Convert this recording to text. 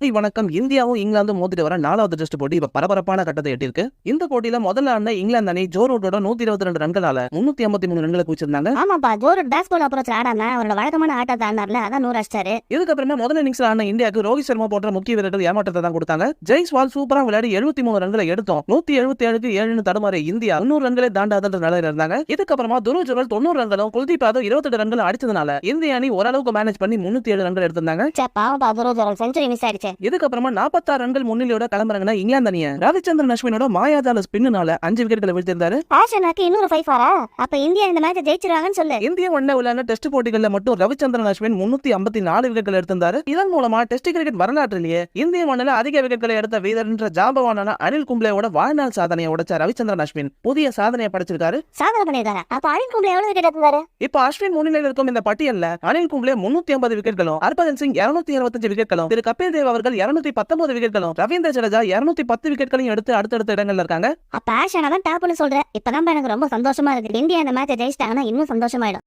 வணக்கம். இந்தியாவும் இங்கிலாந்தும் மோதிட்டு வர 4வது டெஸ்ட் போட்டி இப்ப பரபரப்பான கட்டத்தை எட்டியிருக்கு. இந்த போட்டியில முதல்ல ஆடின இங்கிலாந்து அணி ஜோ ரூட்டோட 122 ரன்களால 353 ரன்களை குவிச்சிருந்தாங்க. ஆமாப்பா, ஜோ ரூட் பேட்ஸ் பால் அப்ரோச் ஆடாம அவரோட வழக்கமான ஆட்டத்தை ஆடினார்ல, அதான் 100 அடிச்சாரு. இதுக்கப்புறமா முதல் இன்னிங்ஸ்ல ஆடின இந்தியாவுக்கு ரோஹித் சர்மா போன்ற முக்கிய வீரர்கள் ஏமாற்றத்தை தான் கொடுத்தாங்க. ஜெய்ஸ்வால் சூப்பரா விளையாடி 73 ரன்களை எடுத்தோம். 177க்கு 7 தடுமாறிய இந்தியா 300 ரன்களை தாண்டாத நிலையில இருந்தாங்க. இதுக்கப்புறமா துருவ் ஜுரல் 90 ரன்களும் குல்தீப் யாதவ் 28 ரன்களும் அடிச்சதுனால இந்திய அணி ஓரளவுக்கு மேனேஜ் பண்ணி 307 ரன்கள் எடுத்திருந்தாங்க. பாவப்பா, துருவ் ஜுரல் செஞ்சுரி மிஸ் ஆயிடுச்சு. இதுக்கப்புறமா 46 ரன்கள் முன்னிலையோட கிளம்புறாங்கன்னா இங்கிலாந்து அணியை ரவிச்சந்திரன் அஸ்வினோட மாயாஜால ஸ்பின்னால 5 விக்கெட்களை வீழ்த்திருந்தாரு. ஆஷனாக்கு இன்னொரு 5 ஆரா? அப்ப இந்தியா இந்த மேட்சை ஜெயிச்சிருவாங்கன்னு சொல்லு. இந்தியா விளையாடின டெஸ்ட் போட்டிகள்ல மட்டும் ரவிச்சந்திரன் அஸ்வின் 354 விக்கெட்கள் எடுத்திருந்தாரு. இதன் மூலமா டெஸ்ட் கிரிக்கெட் வரலாற்றிலேயே இந்திய மண்ணில் அதிக விக்கெட்களை எடுத்த வீரர்ன்ற ஜாம்பவானான அனில் கும்ப்ளேவோட வாழ்நாள் சாதனையை உடைச்ச ரவிச்சந்திரன் அஸ்வின் புதிய சாதனையை படைச்சிருக்காரு. சாதனை பண்ணிருக்காரு. அப்ப அனில் கும்ப்ளே எவ்வளவு விக்கெட் எடுத்தாரு? இப்ப அஸ்வின் முன்னிலையில் இருக்கும் இந்த பட்டியல்ல அனில் கும்ப்ளே 350 விக்கெட்களும், ஹர்பஜன் சிங் 225 விக்கெட்களும், திரு கபில் தேவ் அவர்கள் 219 விக்கெட்களும், ரவீந்திர ஜடேஜா 210 விக்கெட்களையும் எடுத்து அடுத்தடுத்த இடங்கள்ல இருக்காங்க. அப்ப ஆஷனா தான் டாப்னு சொல்றேன். இப்பதான் எனக்கு ரொம்ப சந்தோஷமா இருக்கு. இந்தியா இந்த மேட்சை ஜெயிச்சிட்டாங்கன்னா இன்னும் சந்தோஷமாயிடும்.